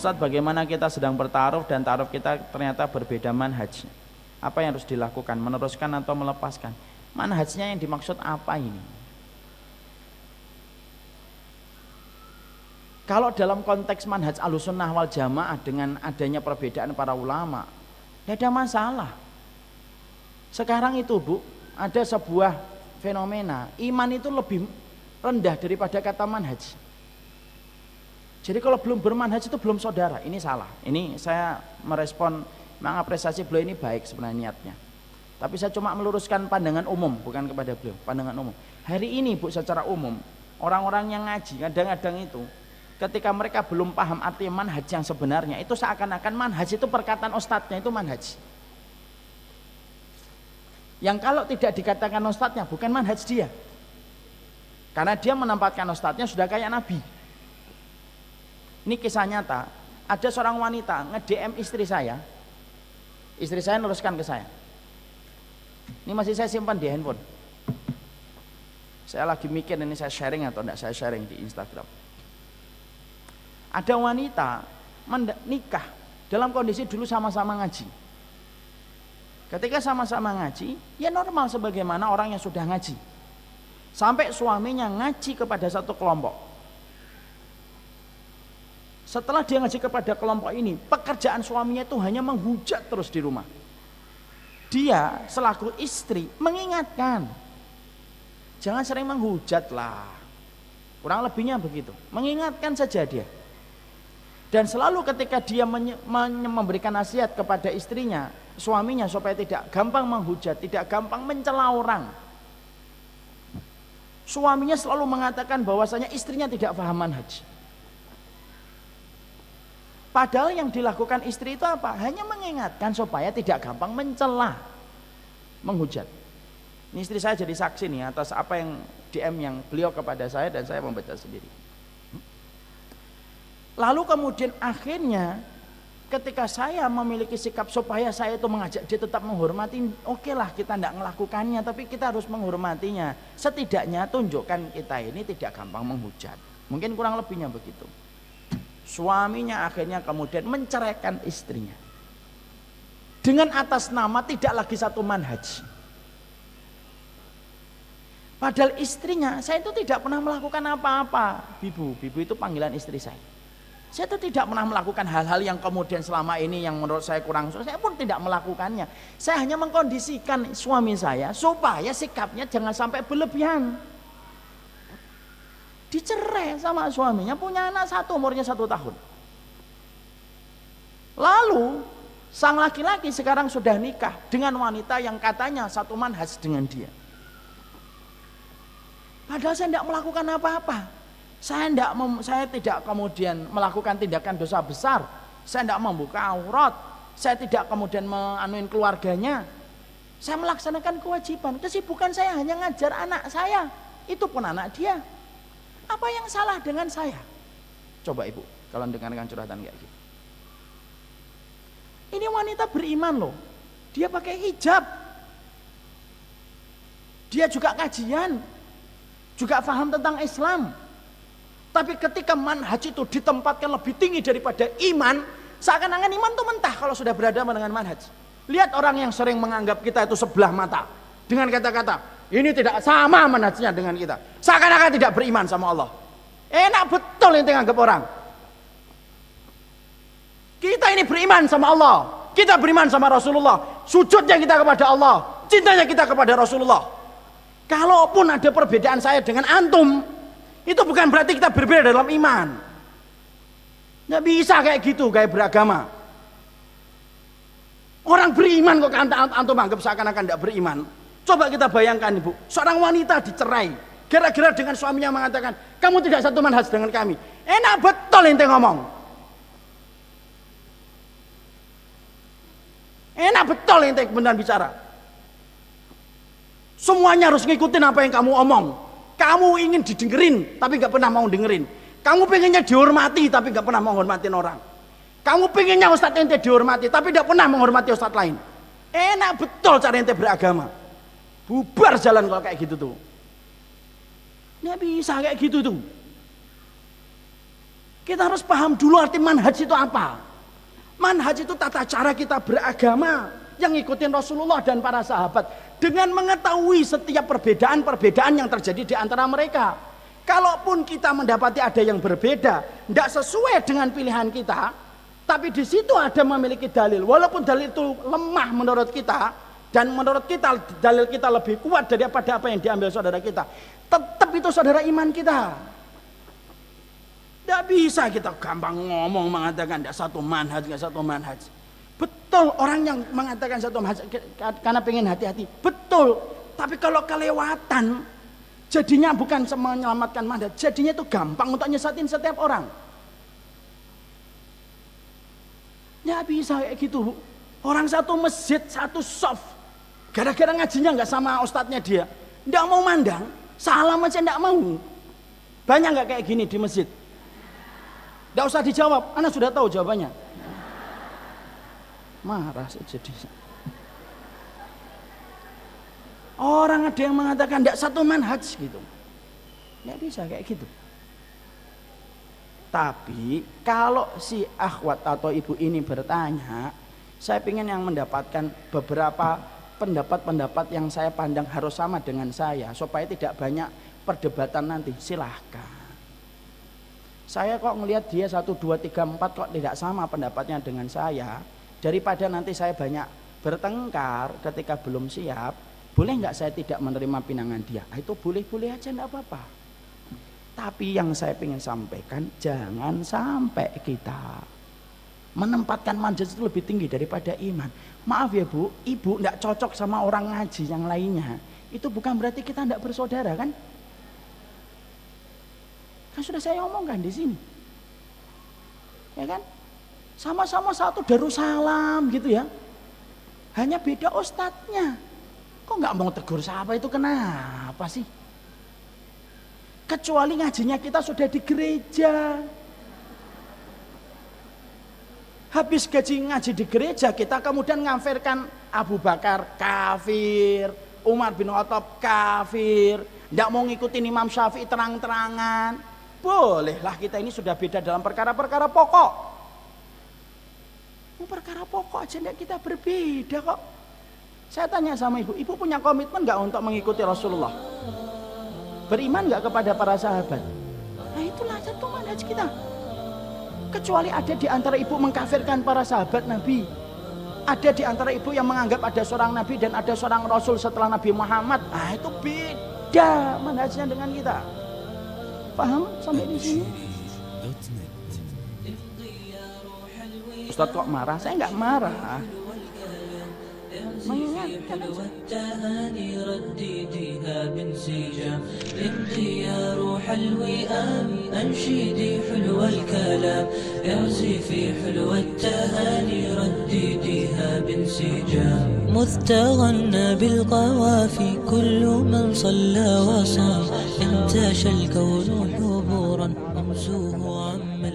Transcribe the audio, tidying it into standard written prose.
Ustadz, bagaimana kita sedang bertaruh dan taruh kita ternyata berbeda manhaj. Apa yang harus dilakukan? Meneruskan atau melepaskan? Manhajnya yang dimaksud apa ini? Kalau dalam konteks manhaj Ahlussunnah wal Jamaah dengan adanya perbedaan para ulama, tidak ada masalah. Sekarang itu Bu, ada sebuah fenomena, iman itu lebih rendah daripada kata manhaj. Jadi kalau belum bermanhaj itu belum saudara, ini salah. Ini saya merespon, mengapresiasi beliau ini baik sebenarnya niatnya. Tapi saya cuma meluruskan pandangan umum, bukan kepada beliau, pandangan umum. Hari ini Bu, secara umum, orang-orang yang ngaji kadang-kadang itu ketika mereka belum paham arti manhaj yang sebenarnya, itu seakan-akan manhaj itu perkataan ustadznya itu manhaj. Yang kalau tidak dikatakan ustadznya bukan manhaj dia. Karena dia menempatkan ustadznya sudah kayak nabi. Ini kisah nyata, ada seorang wanita nge-DM istri saya neruskan ke saya. Ini masih saya simpan di handphone. Saya lagi mikir ini saya sharing atau tidak saya sharing di Instagram. Ada wanita nikah dalam kondisi dulu sama-sama ngaji. Ketika sama-sama ngaji, ya normal sebagaimana orang yang sudah ngaji. Sampai suaminya ngaji kepada satu kelompok. Setelah dia ngaji kepada kelompok ini, pekerjaan suaminya itu hanya menghujat terus di rumah. Dia selaku istri mengingatkan, jangan sering menghujat lah. Kurang lebihnya begitu, mengingatkan saja dia. Dan selalu ketika dia memberikan nasihat kepada istrinya, suaminya, supaya tidak gampang menghujat, tidak gampang mencela orang, suaminya selalu mengatakan bahwasanya istrinya tidak paham manhaj. Padahal yang dilakukan istri itu apa? Hanya mengingatkan supaya tidak gampang mencela, menghujat. Ini istri saya jadi saksi nih atas apa yang DM yang beliau kepada saya dan saya membaca sendiri. Lalu kemudian akhirnya ketika saya memiliki sikap supaya saya itu mengajak dia tetap menghormati, oke lah kita tidak melakukannya, tapi kita harus menghormatinya. Setidaknya tunjukkan kita ini tidak gampang menghujat. Mungkin kurang lebihnya begitu. Suaminya akhirnya kemudian menceraikan istrinya dengan atas nama tidak lagi satu manhaj. Padahal istrinya, saya itu tidak pernah melakukan apa-apa. Bibu itu panggilan istri saya. Saya itu tidak pernah melakukan hal-hal yang kemudian selama ini yang menurut saya kurang, saya pun tidak melakukannya. Saya hanya mengkondisikan suami saya supaya sikapnya jangan sampai berlebihan. Dicerai sama suaminya, punya anak satu, umurnya 1 tahun. Lalu sang laki-laki sekarang sudah nikah dengan wanita yang katanya satu manhaj dengan dia. Padahal saya tidak melakukan apa-apa. Saya tidak kemudian melakukan tindakan dosa besar. Saya tidak membuka aurat. Saya tidak kemudian meanuin keluarganya. Saya melaksanakan kewajiban. Kesibukan saya hanya ngajar anak saya. Itu pun anak dia. Apa yang salah dengan saya? Coba ibu, kalau dengarkan curhatan kayak gitu. Ini wanita beriman loh. Dia pakai hijab. Dia juga kajian. Juga paham tentang Islam. Tapi ketika manhaj itu ditempatkan lebih tinggi daripada iman, seakan-akan iman itu mentah kalau sudah berhadapan dengan manhaj. Lihat orang yang sering menganggap kita itu sebelah mata. Dengan kata-kata, ini tidak sama manhajnya dengan kita. Seakan-akan tidak beriman sama Allah. Enak betul ente nganggap orang. Kita ini beriman sama Allah. Kita beriman sama Rasulullah. Sujudnya kita kepada Allah. Cintanya kita kepada Rasulullah. Kalaupun ada perbedaan saya dengan antum, itu bukan berarti kita berbeda dalam iman. Nggak bisa kayak gitu, kayak beragama. Orang beriman kok antum anggap seakan-akan tidak beriman. Coba kita bayangkan ibu, seorang wanita dicerai gara-gara dengan suaminya mengatakan kamu tidak satu manhaj dengan kami. Enak betul ente ngomong. Enak betul ente beneran bicara. Semuanya harus ngikutin apa yang kamu omong. Kamu ingin didengerin tapi gak pernah mau dengerin. Kamu pengennya dihormati tapi gak pernah menghormatin orang. Kamu pengennya ustadz ente dihormati tapi gak pernah menghormati ustadz lain. Enak betul cara ente beragama. Bubar jalan kalau kayak gitu tuh. Nggak bisa kayak gitu tuh. Kita harus paham dulu arti manhaj itu apa. Manhaj itu tata cara kita beragama yang ngikutin Rasulullah dan para sahabat dengan mengetahui setiap perbedaan-perbedaan yang terjadi di antara mereka. Kalaupun kita mendapati ada yang berbeda, tidak sesuai dengan pilihan kita, tapi di situ ada memiliki dalil. Walaupun dalil itu lemah menurut kita, dan menurut kita dalil kita lebih kuat daripada apa yang diambil saudara kita, tetap itu saudara iman kita. Tidak bisa kita gampang ngomong mengatakan tidak satu manhaj, tidak satu manhaj. Betul orang yang mengatakan satu manhaj karena pengen hati-hati, betul. Tapi kalau kelewatan, jadinya bukan menyelamatkan manhaj, jadinya itu gampang untuk nyesatin setiap orang. Ya bisa kayak gitu. Orang satu masjid, satu soft, gara-gara ngajinya nggak sama ustadznya dia, nggak mau mandang, salam aja nggak mau. Banyak nggak kayak gini di masjid? Nggak usah dijawab, Anda sudah tahu jawabannya. Marah jadi. Orang ada yang mengatakan nggak satu manhaj gitu, nggak bisa kayak gitu. Tapi kalau si akhwat atau ibu ini bertanya, saya ingin yang mendapatkan beberapa pendapat-pendapat yang saya pandang harus sama dengan saya supaya tidak banyak perdebatan nanti. Silahkan. Saya kok ngelihat dia 1, 2, 3, 4 kok tidak sama pendapatnya dengan saya, daripada nanti saya banyak bertengkar ketika belum siap. Boleh nggak saya tidak menerima pinangan dia? Itu boleh-boleh aja, enggak apa-apa. Tapi yang saya ingin sampaikan, jangan sampai kita menempatkan manhaj itu lebih tinggi daripada iman. Maaf ya Bu, ibu enggak cocok sama orang ngaji yang lainnya, itu bukan berarti kita enggak bersaudara kan? Kan sudah saya omongkan di sini, ya kan? Sama-sama satu Darussalam gitu ya, hanya beda ustadznya. Kok nggak mau tegur siapa itu, kenapa sih? Kecuali ngajinya kita sudah di gereja. Habis ngaji di gereja, kita kemudian ngafirkan Abu Bakar kafir, Umar bin Khattab kafir, tidak mau ngikutin Imam Syafi'i terang-terangan. Bolehlah, kita ini sudah beda dalam perkara-perkara pokok. Perkara pokok aja enggak kita berbeda kok. Saya tanya sama ibu, ibu punya komitmen nggak untuk mengikuti Rasulullah? Beriman nggak kepada para sahabat? Nah itulah satu manhaj kita. Kecuali ada di antara ibu mengkafirkan para sahabat Nabi, ada di antara ibu yang menganggap ada seorang Nabi dan ada seorang Rasul setelah Nabi Muhammad. Nah itu beda manhajnya dengan kita. Paham sampai di sini? Ustaz kok marah? Saya nggak marah. Mengingatkan والتهاني ردديها بانسجام امضي يا روح الوئام انشدي حلو الكلام اعزي في حلو التهاني ردديها بانسجام مذ تغنى بالقوافي كل من صلى وصام انتشى الكون حبورا امزوه عم